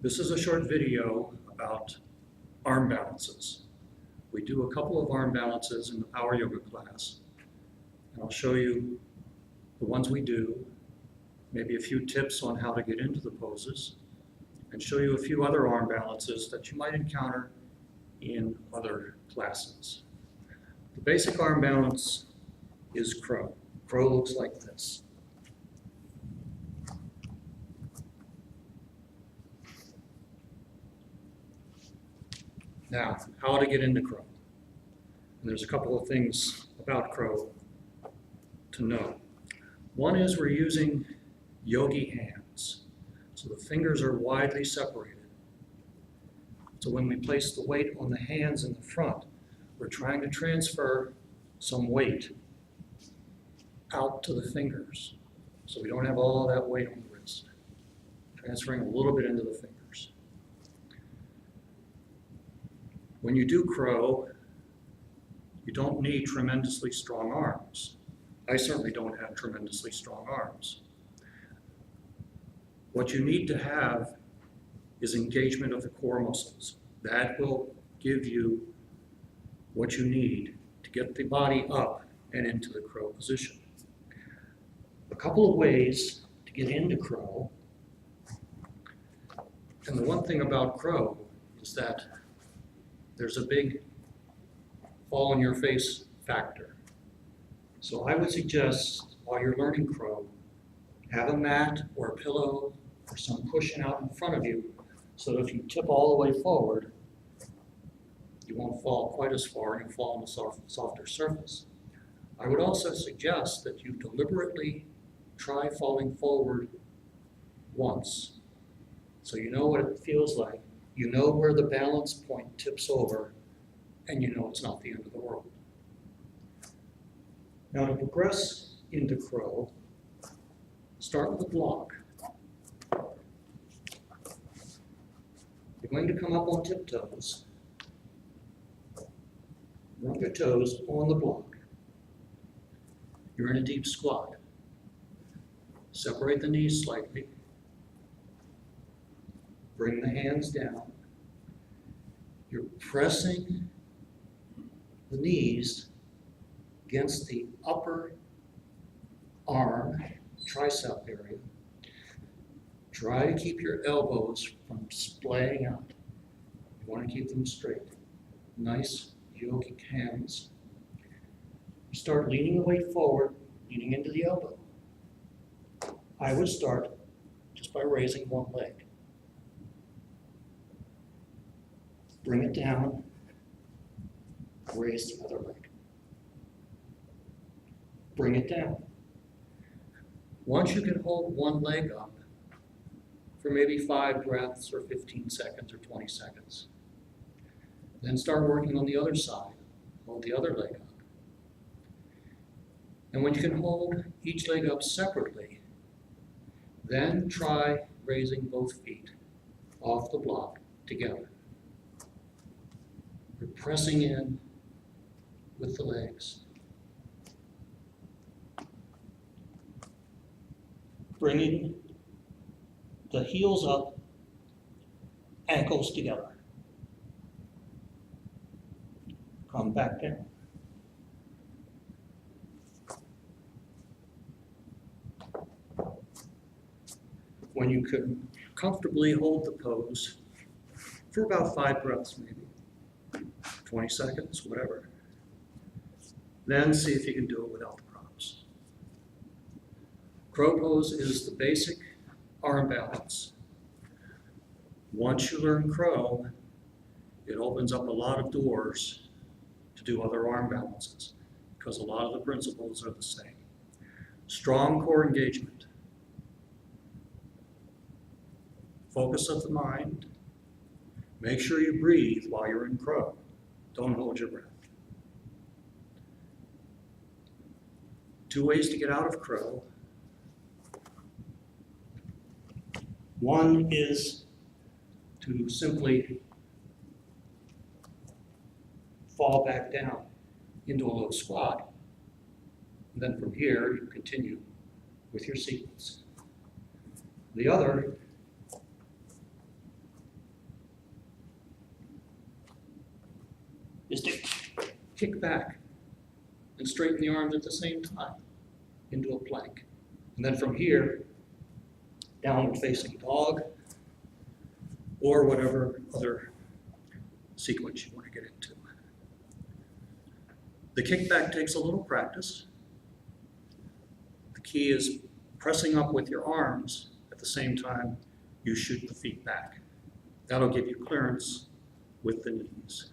This is a short video about arm balances. We do a couple of arm balances in the Power Yoga class, and I'll show you the ones we do, maybe a few tips on how to get into the poses, and show you a few other arm balances that you might encounter in other classes. The basic arm balance is crow. Crow looks like this. Now, how to get into crow. And there's a couple of things about crow to know. One is we're using yogi hands. So the fingers are widely separated. So when we place the weight on the hands in the front, we're trying to transfer some weight out to the fingers. So we don't have all that weight on the wrist. Transferring a little bit into the fingers. When you do crow, you don't need tremendously strong arms. I certainly don't have tremendously strong arms. What you need to have is engagement of the core muscles. That will give you what you need to get the body up and into the crow position. A couple of ways to get into crow. And the one thing about crow is that there's a big fall on your face factor. So I would suggest while you're learning crow, have a mat or a pillow or some cushion out in front of you so that if you tip all the way forward, you won't fall quite as far and you'll fall on a softer surface. I would also suggest that you deliberately try falling forward once so you know what it feels like. You know where the balance point tips over, and you know it's not the end of the world. Now to progress into crow, start with a block. You're going to come up on tiptoes. Rub your toes on the block. You're in a deep squat. Separate the knees slightly. Bring the hands down. You're pressing the knees against the upper arm, tricep area. Try to keep your elbows from splaying out. You want to keep them straight. Nice yogic hands. Start leaning the weight forward, leaning into the elbow. I would start just by raising one leg. Bring it down, raise the other leg. Bring it down. Once you can hold one leg up for maybe 5 breaths or 15 seconds or 20 seconds, then start working on the other side. Hold the other leg up. And when you can hold each leg up separately, then try raising both feet off the block together. You're pressing in with the legs. Bringing the heels up, ankles together. Come back down. When you can comfortably hold the pose for about 5 breaths maybe. 20 seconds, whatever. Then see if you can do it without the props. Crow pose is the basic arm balance. Once you learn crow, it opens up a lot of doors to do other arm balances because a lot of the principles are the same. Strong core engagement. Focus of the mind. Make sure you breathe while you're in crow. Don't hold your breath. 2 ways to get out of crow. One is to simply fall back down into a low squat. And then from here, you continue with your sequence. The other kick back and straighten the arms at the same time into a plank. And then from here, downward facing dog, or whatever other sequence you want to get into. The kickback takes a little practice. The key is pressing up with your arms at the same time you shoot the feet back. That'll give you clearance with the knees.